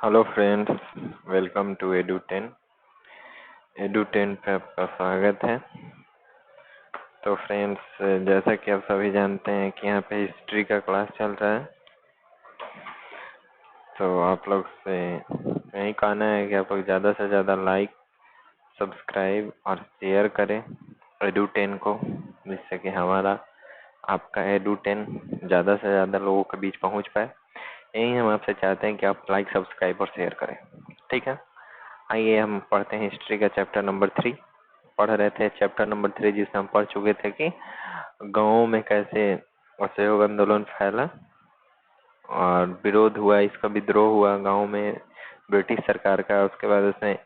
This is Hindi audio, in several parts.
हेलो फ्रेंड्स, वेलकम टू एडू10। एडू10 पे आपका स्वागत है। तो फ्रेंड्स, जैसा कि आप सभी जानते हैं कि यहाँ पे हिस्ट्री का क्लास चल रहा है। तो आप लोग से यही कहना है कि आप लोग ज़्यादा से ज़्यादा लाइक, सब्सक्राइब और शेयर करें एडू10 को, जिससे कि हमारा आपका एडू10 ज़्यादा से ज़्यादा लोगों के बीच पहुँच पाए। यही हम आपसे चाहते हैं कि आप लाइक, सब्सक्राइब और शेयर करें। ठीक है, आइए हम पढ़ते हैं हिस्ट्री का चैप्टर नंबर 3। पढ़ रहे थे चैप्टर नंबर 3, जिसमें हम पढ़ चुके थे कि गाँव में कैसे असहयोग आंदोलन फैला और विरोध हुआ, इसका विद्रोह हुआ गाँव में ब्रिटिश सरकार का। उसके बाद उसमें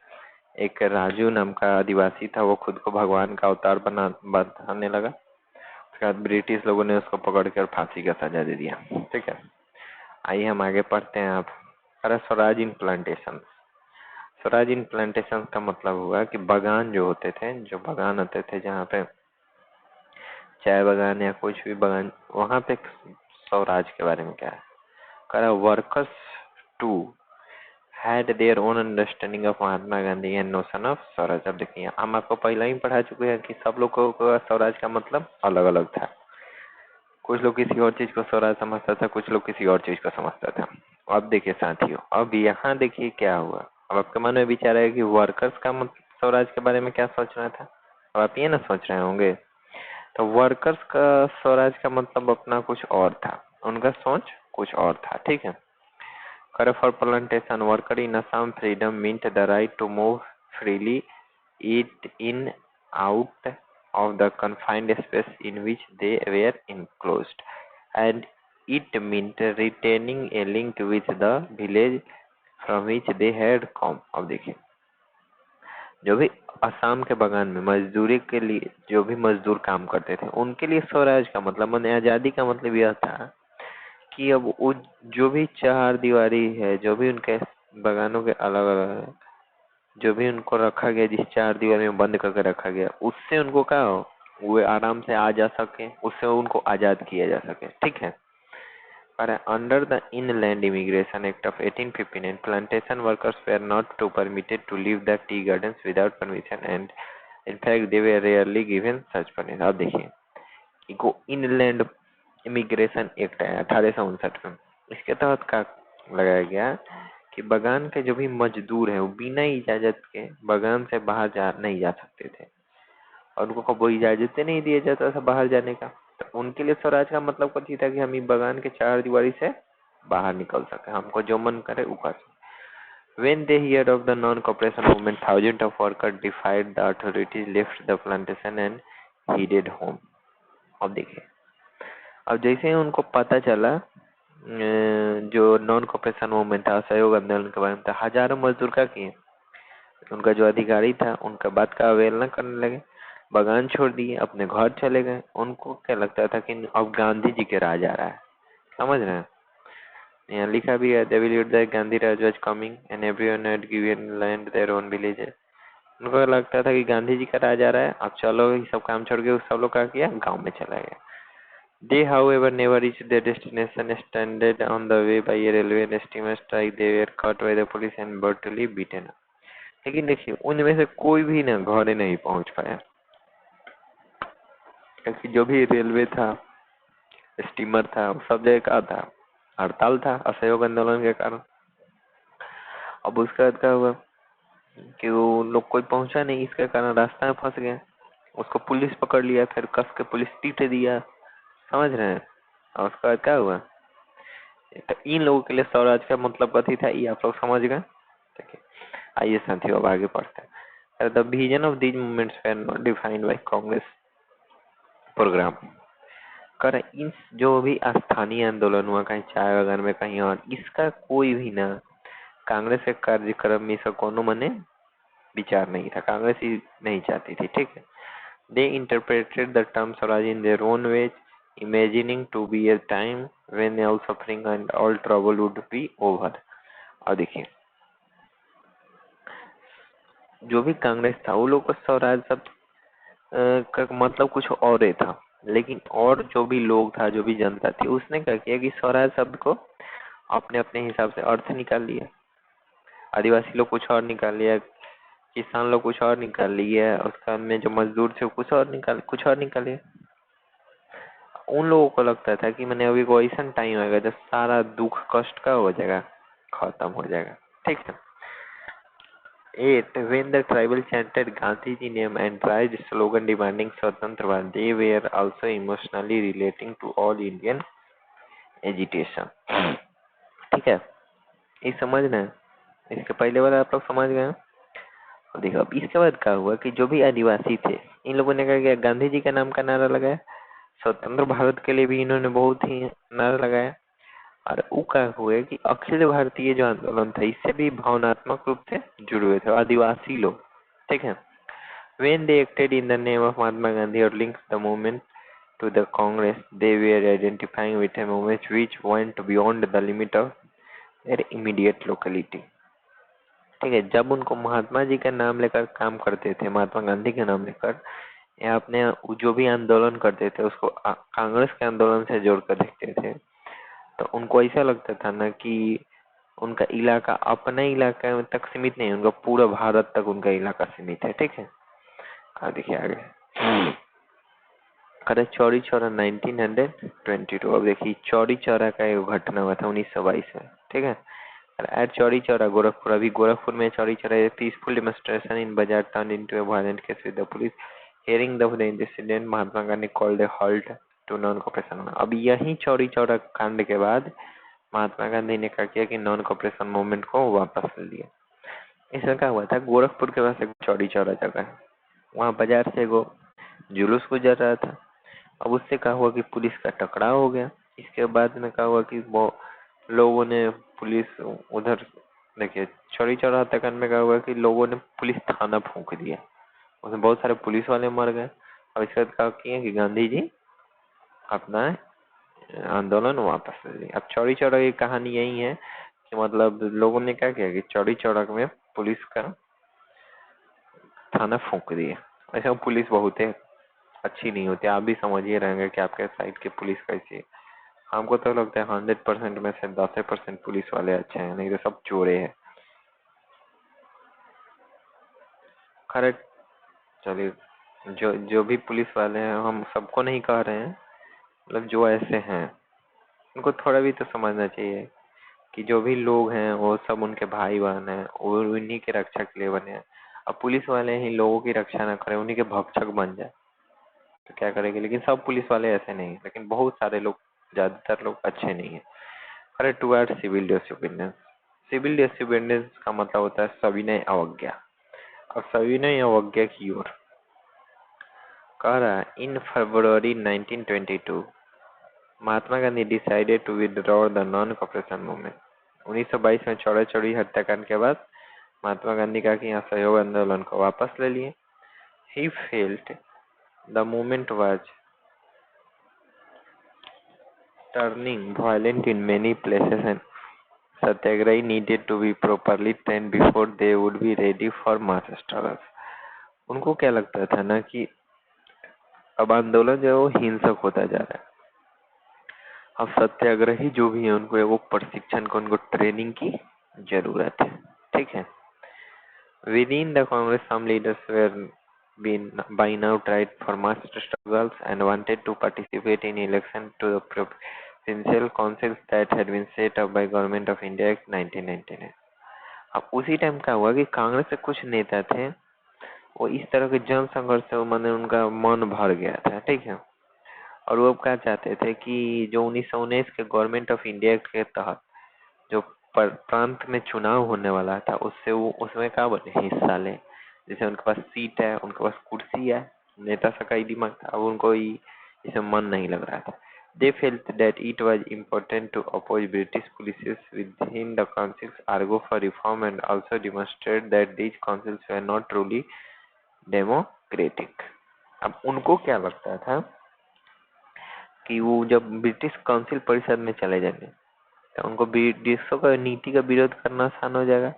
एक राजू नाम का आदिवासी था, वो खुद को भगवान का अवतार बताने लगा। उसके बाद ब्रिटिश लोगों ने उसको पकड़ कर फांसी का सजा दे दिया। ठीक है, आइए हम आगे पढ़ते हैं। आप स्वराज इन प्लांटेशन। स्वराज इन प्लांटेशन का मतलब हुआ कि बागान जो होते थे, जो बागान होते थे जहाँ पे चाय बागान या कुछ भी बागान, वहाँ पे स्वराज के बारे में क्या है। कह रहा workers to had their own understanding of Mahatma Gandhi and notion of Swaraj. अब देखिए, हम आपको पहले ही पढ़ा चुके हैं कि सब लोगों को स्वराज का मतलब अलग अलग था। कुछ लोग किसी और चीज को स्वराज समझता था, कुछ लोग किसी और चीज को समझता था। अब देखिए साथियों, अब यहाँ देखिए क्या हुआ। अब आपके मन में विचार है कि वर्कर्स का मतलब स्वराज के बारे में क्या सोच रहा था। अब आप ये ना सोच रहे होंगे, तो वर्कर्स का स्वराज का मतलब अपना कुछ और था, उनका सोच कुछ और था। ठीक है, करे for plantation worker in Assam freedom meant the right to move freely it in out of the confined space in which they were enclosed, and it meant retaining a link with the village from which they had come। अब देखिए, जो भी असम के बगान में मजदूरी के लिए जो भी मजदूर काम करते थे, उनके लिए स्वराज का मतलब माने आजादी का मतलब यह था कि अब वो जो भी चार दीवारी है, जो भी उनके बगानों के अलग अलग, जो भी उनको रखा गया, जिस चार दीवार में बंद करके रखा गया, उससे उनको क्या हो, वो आराम से आ जा सके, उससे उनको आजाद किया जा सके। ठीक है, पर under the inland immigration act of 1859 plantation workers were not to permitted to leave the tea gardens without permission and in fact they were rarely given such permission. अब देखिए, इको इनलैंड इमिग्रेशन एक्ट है 1859 में। इसके तहत क्या लगाया गया कि बगान के जो भी मजदूर हैं वो बिना इजाजत के बगान से बाहर नहीं जा सकते थे, और उनको कोई इजाजत नहीं दिया जाता था बाहर जाने का। तो उनके लिए स्वराज का मतलब कुछ ही था कि हम इस बगान के चार दीवारी से बाहर निकल सके, हमको जो मन करे वो कर सके। When they heard of the non-cooperation movement, thousands of workers defied the authorities, left the plantation and headed home। अब देखिए, अब जैसे ही उनको पता चला जो नॉन कॉपरेशन मूवमेंट था, सहयोग आंदोलन के बारे में था, हजारों मजदूर का किए, उनका जो अधिकारी था उनका बात का अवहेलना करने लगे, बगान छोड़ दिए, अपने घर चले गए। उनको क्या लगता था कि अब गांधी जी के राज आ रहा है। समझ रहे हैं, यहाँ लिखा भी है, they believed that Gandhi Raj was coming and everyone had given land their own villages। उनको लगता था कि गांधी जी का राज आ रहा है, अब चलो ये सब काम छोड़ के सब लोग क्या किया, गाँव में चला गया। They, however, never reached their destination, stranded on the way by a railway steamer strike। They were caught by the police and brutally beaten। लेकिन देखिए, उनमें से कोई भी ना घरे नहीं पहुंच पाया, क्योंकि जो भी रेलवे था, स्टीमर था, वो सब जगह का था, हड़ताल था असहयोग आंदोलन के कारण। अब उसके बाद क्या हुआ कि वो लोग कोई पहुंचा नहीं, इसके कारण रास्ता में फंस गए। उसको पुलिस पकड़ लिया, फिर कस के पुलिस पीट दिया। समझ रहे हैं, और उसके बाद क्या हुआ, तो इन लोगों के लिए स्वराज का मतलब कथी था, ये आप लोग समझ गए। देखिए, आइए साथियों अब आगे पढ़ते हैं। The vision of these movements were not defined by Congress program. कर इन जो भी स्थानीय आंदोलन हुआ, कहीं चाय बागान में, कहीं और, इसका कोई भी ना कांग्रेस के कार्यक्रम में इसका कोनो मने विचार नहीं था, कांग्रेस ही नहीं चाहती थी। ठीक है, they interpreted the term swaraj in their own ways, imagining to be a time when all suffering and all trouble would be over। और देखिए, जो भी कांग्रेस था वो लोग को स्वराज शब्द का मतलब कुछ और ही था, लेकिन और जो भी लोग था, जो भी जनता थी, उसने क्या किया कि स्वराज शब्द को अपने अपने हिसाब से अर्थ निकाल लिया। आदिवासी लोग कुछ और निकाल लिया, किसान लोग कुछ और निकाल लिया, उसका में जो मजदूर थे कुछ और निकाले। उन लोगों को लगता था कि मैंने अभी कोई ऐसा टाइम आएगा जब सारा दुख कष्ट का हो जाएगा, खत्म हो जाएगा। ठीक है। 8. When the tribal chanted Gandhiji name and raised slogan demanding Swatantravad, they were also emotionally relating to all Indian agitation. ठीक है, ये समझना है। इसके पहले वाला आप लोग समझ गए। और देखो अब इसके बाद क्या हुआ कि जो भी आदिवासी थे इन लोगों ने क्या किया, गांधी जी का नाम का नारा लगाया, स्वतंत्र भारत के लिए भी इन्होंने बहुत ही नारा लगाया। और वो क्या हुए कि अखिल भारतीय जो आंदोलन था इससे भी भावनात्मक रूप से जुड़े हुए थे आदिवासी लोग। ठीक है। When they acted in the name of Mahatma Gandhi or linked the movement to the Congress, they were identifying with a movement which went beyond the limit of their immediate locality. ठीक है। जब उनको महात्मा जी का नाम लेकर काम करते थे, महात्मा गांधी का नाम लेकर, या अपने जो भी आंदोलन करते थे उसको कांग्रेस के आंदोलन से जोड़कर देखते थे, तो उनको ऐसा लगता था ना कि उनका इलाका अपने इलाके में तक सीमित नहीं, उनका पूरा भारत तक उनका इलाका सीमित है। ठीक है। देखिए आगे करे चौरी चौरा 1922। अब देखिए चौरी चौरा का एक घटना हुआ था 1922 में। ठीक है। एट चौरी चौरा गोरखपुर, अभी गोरखपुर में Chauri Chaura peaceful demonstration in bazaar turn into a violent case with the police hearing the incident Mahatma Gandhi called a halt to non cooperation. अब यही चौरी चौरा कांड के बाद महात्मा गांधी ने क्या किया कि नॉन कॉपरेशन मूवमेंट को वापस ले लिया। इसमें क्या हुआ था, गोरखपुर के पास एक चौरी चौरा जगह है, वहाँ बाजार से एगो जुलूस गुजर रहा था। अब उससे क्या हुआ कि पुलिस का टकराव हो गया। इसके बाद में क्या हुआ कि वो लोगों ने पुलिस उधर, देखिए चौरी चौरा हत्याकांड में क्या हुआ कि लोगों ने पुलिस थाना फूंक दिया, उसमें बहुत सारे पुलिस वाले मर गए। अब इसके बाद क्या किया कि गांधी जी अपना आंदोलन वापस ले लिया। अब चौरी चौरा की कहानी यही है कि मतलब लोगों ने क्या किया कि चौरी चौरा में पुलिस का थाना फूंक दिया। ऐसा पुलिस बहुत है अच्छी नहीं होती, आप भी समझ ही रहेंगे कि आपके साइड की पुलिस कैसी है। हमको तो लगता है 100% में से 10% पुलिस वाले अच्छे हैं, नहीं तो सब चोरे हैं। करेक्ट। चलिए, जो जो भी पुलिस वाले हैं, हम सबको नहीं कह रहे हैं, मतलब जो ऐसे हैं उनको थोड़ा भी तो समझना चाहिए कि जो भी लोग हैं वो सब उनके भाई बहन हैं, वो उन्हीं के रक्षा के लिए बने हैं। अब पुलिस वाले ही लोगों की रक्षा ना करें, उन्हीं के भक्षक बन जाए तो क्या करेंगे। लेकिन सब पुलिस वाले ऐसे नहीं है, लेकिन बहुत सारे लोग, ज्यादातर लोग अच्छे नहीं है। अरे toward civil disobedience, civil disobedience का मतलब होता है सविनय अवज्ञा, और सविनय अवज्ञा की ओर कह रहा है। In February 1922 Mahatma Gandhi decided to withdraw the non cooperation movement. 1922 में चौरा चौरी हत्याकांड के बाद महात्मा गांधी का कि असहयोग आंदोलन को वापस ले लिए। He felt the movement was turning violent in many places and satyagrahi needed to be properly trained before they would be ready for mass struggles. उनको क्या लगता था ना कि अब आंदोलन जो है वो हिंसक होता जा रहा है, अब सत्याग्रही जो भी है उनको वो प्रशिक्षण को, उनको ट्रेनिंग की जरूरत है। ठीक है। Within the Congress, some leaders were been by now tried for mass struggles and wanted to participate in election to the provincial councils that had been set up by Government of India Act 1999। अब उसी टाइम क्या हुआ कि कांग्रेस के कुछ नेता थे, वो इस तरह के जन संघर्ष से मैंने उनका मन भर गया था। ठीक है। और वो अब क्या चाहते थे कि जो 1919 के गवर्नमेंट ऑफ इंडिया एक्ट के तहत जो प्रांत में चुनाव होने वाला था उससे वो उसमें क्या बोले हिस्सा ले। जैसे उनके पास सीट है, उनके पास कुर्सी है, नेता सा का ही दिमाग था, अब उनको इसमें मन नहीं लग रहा था। They felt that it was important to oppose British policies within the councils, argue for reform, and also demonstrate that these councils were not truly democratic। अब उनको क्या लगता था कि वो जब ब्रिटिश काउंसिल परिषद में चले जाएंगे तो उनको ब्रिटिशों का नीति का विरोध करना आसान हो जाएगा,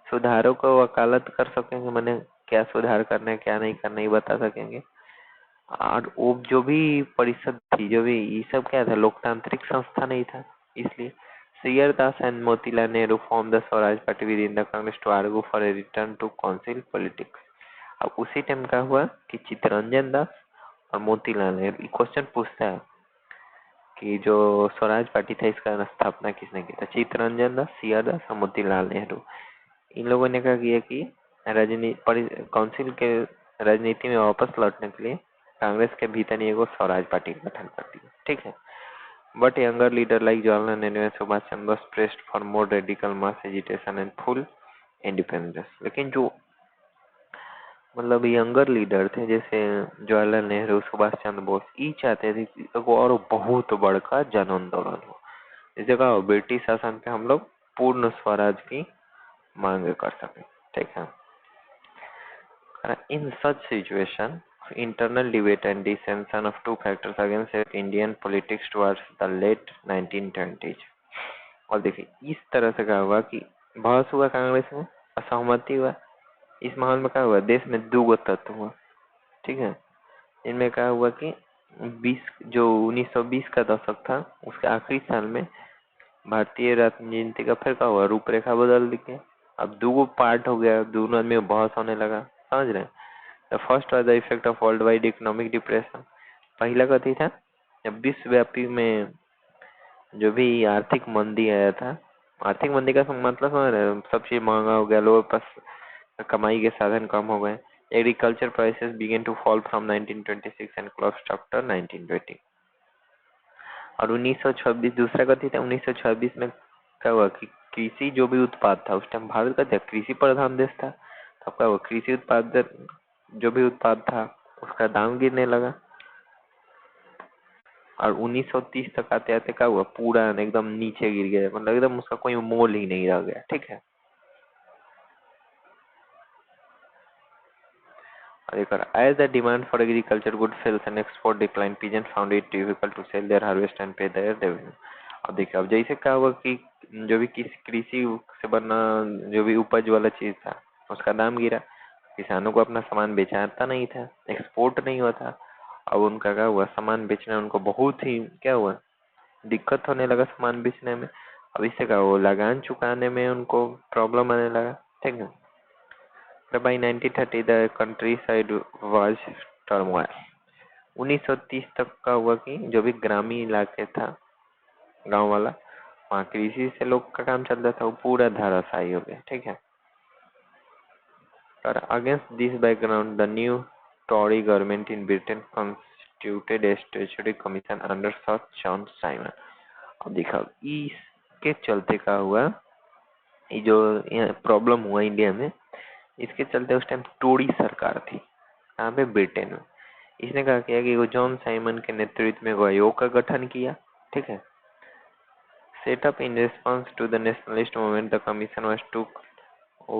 सुधारों को वकालत कर सकेंगे, मैंने क्या सुधार करना है क्या नहीं करना ये बता सकेंगे। और वो जो भी परिषद थी, जो भी ये सब क्या था, लोकतांत्रिक संस्था नहीं था, इसलिए C.R. Das and Motilal Nehru formed the Swaraj Party within the Congress to argue for a return to council politics. अब उसी टाइम क्या हुआ कि चित्तरंजन दास और मोतीलाल नेहरू क्वेश्चन पूछता है कि जो स्वराज पार्टी था इसका स्थापना किसने की था? चित्तरंजन दास, C.R. दास और मोतीलाल नेहरू। इन लोगों ने क्या किया कि काउंसिल के राजनीति में वापस लौटने के लिए कांग्रेस के भीतर ही एगो स्वराज पार्टी का गठन कर दिया। ठीक है। But younger leader like Jawaharlal Nehru and Subhash Chandra Bose pressed for more radical mass agitation and full independence. लेकिन जो मतलब यंगर लीडर थे जैसे जवाहरलाल नेहरू, सुभाष चंद्र बोस, ये चाहते थे कि एगो और बहुत बड़का जन आंदोलन हो। इस जगह ब्रिटिश शासन पे हम लोग पूर्ण स्वराज की मांग कर सके। ठीक है। In such situation, internal debate and dissension of two factors against Indian politics towards the late 1920s। और देखिए इस तरह से क्या हुआ कि बहस हुआ कांग्रेस में, असहमति हुआ। इस माहौल में क्या हुआ, देश में दो गो तत्व हुआ। ठीक है। इनमें क्या हुआ कि 1920 का दशक था, उसके आखिरी साल में भारतीय राजनीति का फिर क्या हुआ, रूपरेखा बदल दी। अब दो पार्ट हो गया, दोनों आदमी में बहस होने लगा। समझ रहे हैं? The first was the effect of world wide economic depression. पहला कथी था, जब विश्वव्यापी में जो भी आर्थिक मंदी आया था। आर्थिक मंदी का मतलब समझ रहे हैं? सब चीज महंगा हो गया, लोगों के पास कमाई के साधन कम हो गए। Agriculture prices begin to fall from 1926 and collapsed after 1920। और 1926 दूसरा कथी था, 1926 में क्या हुआ कि कृषि जो भी उत्पाद था, उस टाइम भारत का कृषि प्रधान देश था। तब क्या हुआ, कृषि उत्पाद जो भी उत्पाद था उसका दाम गिरने लगा। और 1930 तक आते आते क्या हुआ, पूरा एकदम नीचे गिर गया, मतलब एकदम उसका कोई मोल ही नहीं रह गया। ठीक है। और एक as the demand for agriculture good fells and export decline, peasant found it difficult to sell their harvest and pay their revenue। अब देखिए, अब जैसे क्या हुआ कि जो भी कृषि से बना जो भी उपज वाला चीज था उसका दाम गिरा, किसानों को अपना सामान बेचाता नहीं था, एक्सपोर्ट नहीं हुआ था। अब उनका क्या हुआ, सामान बेचना उनको बहुत ही क्या हुआ, दिक्कत होने लगा सामान बेचने में। अब इससे क्या हुआ, लगान चुकाने में उनको प्रॉब्लम आने लगा। ठीक है। By 1930 the countryside was turmoil। 1930 तक का हुआ कि जो भी ग्रामीण इलाके था, गांव वाला, वहाँ कृषि से लोग का काम चलता था, वो पूरा धराशायी हो गया। ठीक है। और against this background the new Tory government in Britain constituted a statutory commission under Sir John Simon। अब देखा इसके चलते क्या हुआ, ये जो प्रॉब्लम हुआ इंडिया में, इसके चलते उस टाइम टोरी सरकार थी यहाँ पे ब्रिटेन में। इसने कहा किया कि वो जॉन साइमन के नेतृत्व में आयोग का गठन किया। ठीक है। Set up in response to the nationalist movement the commission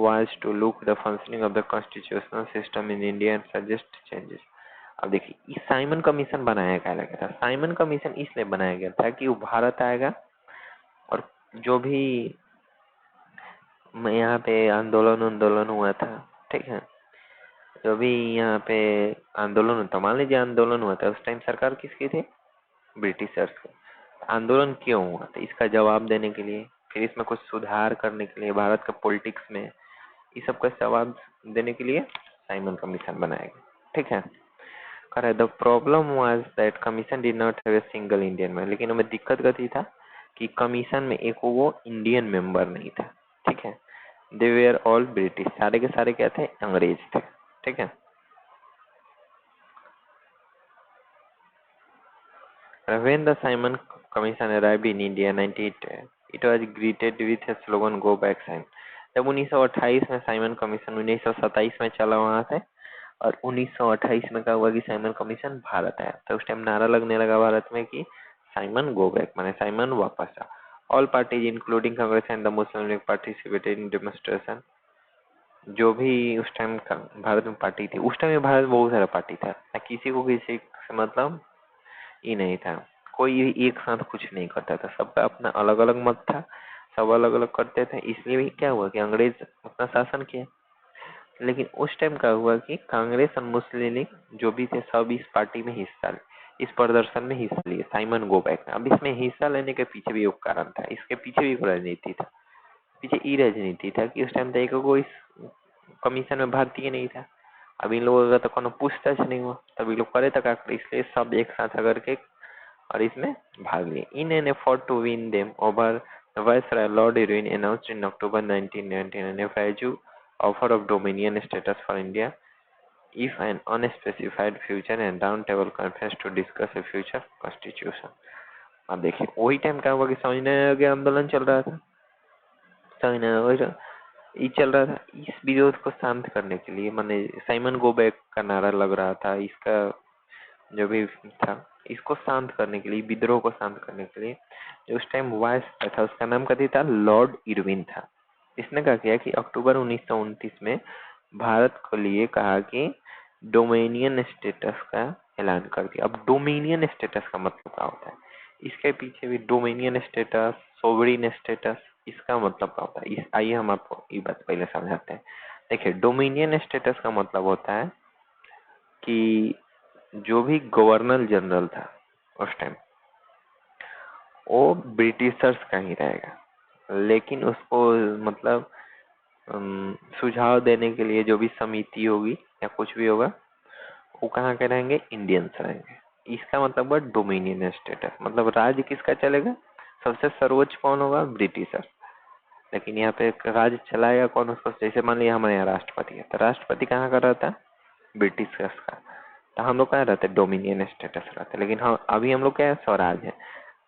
was to look the functioning of the constitutional system in India and suggest changes। अब देखिए इस साइमन कमीशन बनाया गया था। साइमन कमीशन इसलिए बनाया गया था कि वो भारत आएगा और जो भी यहाँ पे आंदोलन हुआ था। ठीक है। जो भी यहाँ पे आंदोलन होता, मान लीजिए आंदोलन हुआ था, उस टाइम सरकार किसकी थी, ब्रिटिशर्स की। आंदोलन क्यों हुआ था इसका जवाब देने के लिए, फिर इसमें कुछ सुधार करने के लिए, भारत का पॉलिटिक्स में इस सब का जवाब देने के लिए साइमन कमीशन बनाया गया। ठीक है। करे the problem was that commission did not have a single Indian member. लेकिन हमें दिक्कत क्या था कि कमीशन में एक वो इंडियन मेंबर नहीं था। ठीक है। दे वेयर ऑल ब्रिटिश, सारे के सारे क्या थे, अंग्रेज थे। ठीक है। When the Simon Commission arrived in India 1980, it was greeted with a slogan "Go back Simon"। जब 1928 में साइमन कमीशन 1927 में चला वहां से, और 1928 में क्या हुआ कि साइमन कमीशन भारत आया, तो उस टाइम नारा लगने लगा भारत में कि साइमन गो बैक, माने साइमन वापस आ। All parties including Congress and the Muslim League participated in demonstration. जो भी उस टाइम भारत में पार्टी थी, उस टाइम में भारत में बहुत सारा पार्टी था, किसी को किसी से मतलब ही नहीं था, कोई एक साथ कुछ नहीं करता था, सबका अपना अलग अलग मत था, सब अलग अलग करते थे। इसलिए भी क्या हुआ कि अंग्रेज अपना शासन किया। लेकिन उस टाइम क्या हुआ कि कांग्रेस और मुस्लिम लीग जो भी थे सब इस पार्टी में हिस्सा ले। इस प्रदर्शन में हिस्सा लिए साइमन गोबैक ने। अब इसमें हिस्सा लेने के पीछे भी एक कारण था, इसके पीछे भी एक राजनीति था। पीछे ये राजनीति था कि उस टाइम तक को इस कमीशन में भारतीय नहीं था। अब इन लोगों का तो कोनो पूछताछ नहीं हुआ, तब ये लोग करे तक आकर, इसलिए सब एक साथ आकर के और इसमें भाग लिए। In an effort to win them over Viceroy Lord Irwin announced in October 1999 a FIU offer of Dominion status for India if an unspecified future and round table conference to discuss a future constitution। अब देखिए वही टाइम क्या हुआ कि सविनय आंदोलन चल रहा था, सविनय ये चल रहा था। इस विरोध को शांत करने के लिए माने साइमन गोबैक का नारा लग रहा था, इसका जो भी था इसको शांत करने के लिए, विद्रोह को शांत करने के लिए जो उस टाइम वाइस था उसका नाम कथी था, लॉर्ड इरविन था। इसने क्या किया कि अक्टूबर 1929 में भारत को लिए कहा कि डोमिनियन स्टेटस का ऐलान कर दिया। अब डोमिनियन स्टेटस का मतलब क्या होता है, इसके पीछे भी डोमिनियन स्टेटस, सोवरिन स्टेटस, इसका मतलब क्या होता है, आइए हम आपको ये बात पहले समझाते हैं। देखिए डोमिनियन स्टेटस का मतलब होता है कि जो भी गवर्नर जनरल था उस टाइम वो ब्रिटिशर्स का ही रहेगा, लेकिन उसको मतलब सुझाव देने के लिए जो भी समिति होगी या कुछ भी होगा वो कहाँ के रहेंगे, इंडियंस रहेंगे। इसका मतलब है डोमिनियन स्टेटस, मतलब राज्य किसका चलेगा, सबसे सर्वोच्च कौन होगा, ब्रिटिशर्स। लेकिन यहाँ पे राज्य चलाएगा कौन उसको, जैसे मान लिया हमारे यहाँ राष्ट्रपति है, तो राष्ट्रपति कहाँ का रहता है, ब्रिटिशर्स का। तो हम लोग क्या रहते हैं, डोमिनियन स्टेटस रहते हैं। लेकिन हाँ अभी हम लोग क्या है, स्वराज है,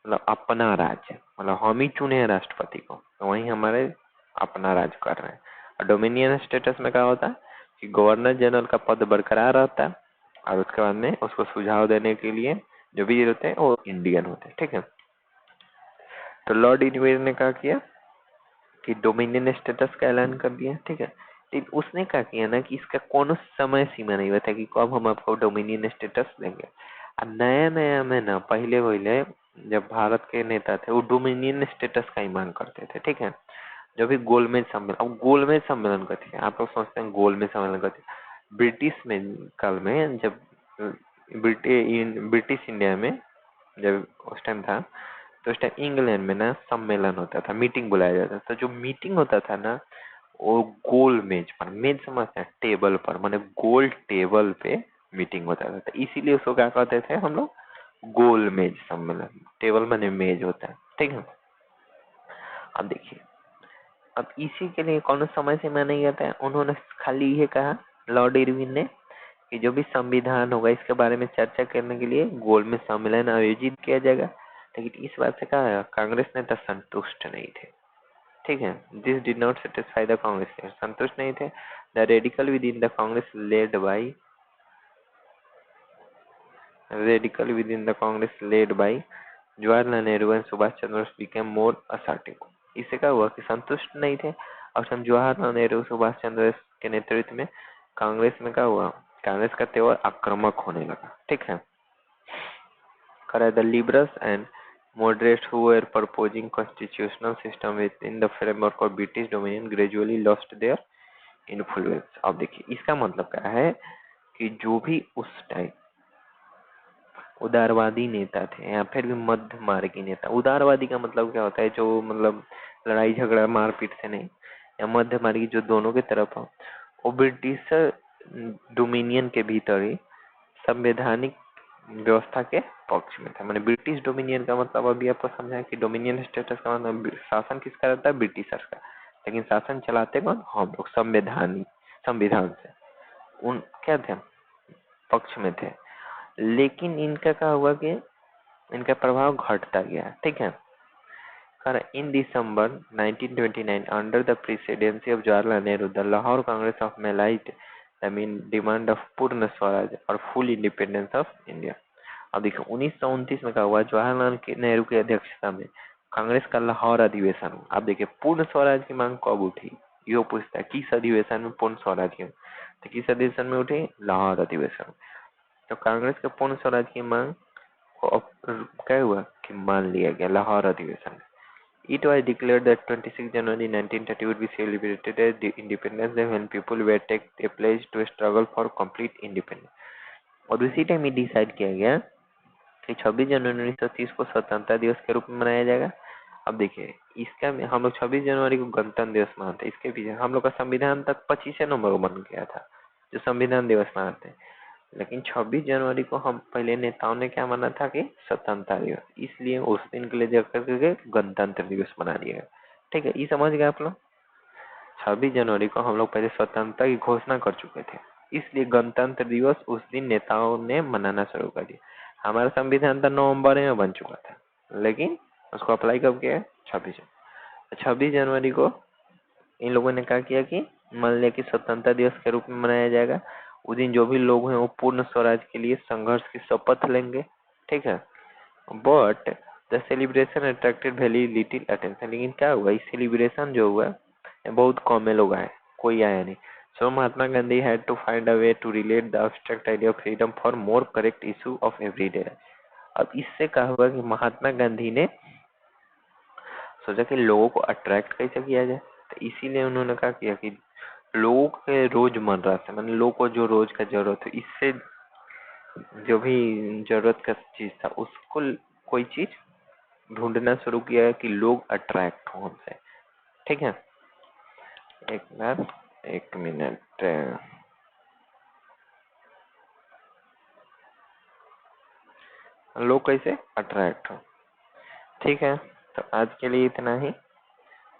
मतलब अपना राज्य, मतलब हम ही चुने हैं राष्ट्रपति को, तो वही हमारे अपना राज्य कर रहे हैं। और डोमिनियन स्टेटस में क्या होता है कि गवर्नर जनरल का पद बरकरार रहता है और उसके बाद में उसको सुझाव देने के लिए जो भी होते हैं वो इंडियन होते हैं। ठीक है, तो लॉर्ड इरविन ने क्या किया कि डोमिनियन स्टेटस का ऐलान कर दिया। ठीक है, तो उसने क्या किया ना कि इसका कोनो समय सीमा नहीं बता कि कब हम आपको डोमिनियन स्टेटस देंगे। अब नया नया में ना पहले पहले जब भारत के नेता थे वो डोमिनियन स्टेटस का ही मांग करते थे। ठीक है, जो भी गोलमेज सम्मेलन, अब गोलमेज सम्मेलन का थे, आप लोग सोचते हैं गोलमेज सम्मेलन का थे, ब्रिटिश में काल में जब ब्रिटिश इंडिया में जब उस टाइम था, तो उस टाइम इंग्लैंड में ना सम्मेलन होता था, मीटिंग बुलाया जाता था। तो जो मीटिंग होता था ना वो गोल मेज पर, मेज समझते हैं, टेबल पर, माने गोल टेबल पे मीटिंग होता था। तो इसीलिए उसको क्या कहते थे हम लोग, गोल मेज सम्मेलन। टेबल माने मेज होता है। ठीक है, अब देखिए अब इसी के लिए कौन समय सीमा नहीं आता है, उन्होंने खाली ये कहा लॉर्ड इरविन ने कि जो भी संविधान होगा इसके बारे में चर्चा करने के लिए गोल में सम्मेलन आयोजित किया जाएगा। लेकिन इस बात से कहा कांग्रेस नेता संतुष्ट नहीं थे। ठीक है, this did not satisfy the Congress, संतुष्ट नहीं थे। The radical with in the Congress led by Jawaharlal Nehru and Subhash Chandra Bose became more assertive. इससे क्या हुआ कि संतुष्ट नहीं थे और हम जवाहरलाल नेहरू सुभाष चंद्र बोस के नेतृत्व में कांग्रेस में क्या हुआ, कांग्रेस का तेवर आक्रामक होने लगा। ठीक है, the liberals and moderates who were proposing constitutional system within the framework of British dominion gradually lost their influence। अब देखिए इसका मतलब क्या है कि जो भी उस टाइम उदारवादी नेता थे या फिर भी मध्य मार्गी नेता, उदारवादी का मतलब क्या होता है, जो मतलब लड़ाई झगड़ा मारपीट से नहीं, या मध्य मार्गी जो दोनों की तरफ हो, वो ब्रिटिश डोमिनियन के भीतर ही संवैधानिक व्यवस्था के पक्ष में था। मैंने ब्रिटिश डोमिनियन का मतलब अभी आपको समझा कि डोमिनियन स्टेटस का मतलब शासन किसका रहता है, ब्रिटिशर्स का, लेकिन शासन चलाते कौन, हम लोग संविधान से उन क्या थे, पक्ष में थे। लेकिन इनका क्या हुआ कि इनका प्रभाव घटता गया। ठीक है, in December 1929 under the presidency of Jawaharlal Nehru, the Lahore Congress of Malite the main demand of पूर्ण स्वराज और फुल इंडिपेंडेंस ऑफ इंडिया। अब देखो 1929 में क्या हुआ, जवाहरलाल नेहरू की अध्यक्षता में कांग्रेस का लाहौर अधिवेशन हुआ। अब देखिए पूर्ण स्वराज की मांग कब उठी, यो पूछता है किस अधिवेशन में पूर्ण स्वराज की, तो किस अधिवेशन में उठी, लाहौर अधिवेशन। तो कांग्रेस के पूर्ण स्वराज की मांग को क्या हुआ कि मान लिया गया लाहौर अधिवेशन। It was declared that 26 January 1930 would be celebrated as the Independence Day when people were take a pledge to struggle for complete independence। और उसी टाइम ये डिसाइड किया गया कि 26 जनवरी 1930 को स्वतंत्रता दिवस के रूप में मनाया जाएगा। अब देखिए, इसका हम लोग 26 जनवरी को गणतंत्र दिवस मनाते हैं। इसके पीछे हम लोग का संविधान तक 25 नवंबर को बन गया था, जो संविधान दिवस मनाते हैं। लेकिन 26 जनवरी को हम पहले नेताओं ने क्या माना था कि स्वतंत्रता दिवस, इसलिए उस दिन के लिए जाकर के गणतंत्र दिवस बना दिया गया। ठीक है, ये समझ गए आप लोग। 26 जनवरी को हम लोग पहले स्वतंत्रता की घोषणा कर चुके थे, इसलिए गणतंत्र दिवस उस दिन नेताओं ने मनाना शुरू कर दिया। हमारा संविधान तो नवंबर में बन चुका था, लेकिन उसको अप्लाई कब किया है? 26 जनवरी को इन लोगों ने क्या किया कि मान लिया कि स्वतंत्रता दिवस के रूप में मनाया जाएगा। उस दिन जो भी लोग हैं वो पूर्ण स्वराज के लिए संघर्ष की शपथ लेंगे। ठीक है, but the celebration attracted very little attention. लेकिन क्या हुआ, इस सेलिब्रेशन जो हुआ बहुत कम में लोग आए, कोई आया नहीं। So Mahatma Gandhi had to find a way to relate the abstract idea of freedom for more correct issue of everyday. अब इससे क्या हुआ कि महात्मा गांधी ने सोचा कि लोगों को अट्रैक्ट कैसे किया जाए, तो इसीलिए उन्होंने क्या किया कि लोगों के रोजमर्रा से, मतलब लोगों को जो रोज का जरूरत है, इससे जो भी जरूरत का चीज था उसको कोई चीज ढूंढना शुरू किया है कि लोग अट्रैक्ट हो उनसे। ठीक है, एक मिनट। लोग कैसे अट्रैक्ट हो। ठीक है, तो आज के लिए इतना ही,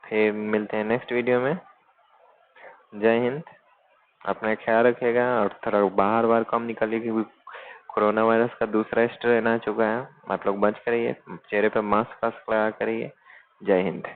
फिर मिलते हैं नेक्स्ट वीडियो में। जय हिंद, अपना ख्याल रखिएगा और थोड़ा बाहर बाहर कम निकलिए, क्योंकि कोरोना वायरस का दूसरा स्ट्रेन आ चुका है। आप लोग बच कर रहिए, चेहरे पे मास्क लगा कर रहिए। जय हिंद।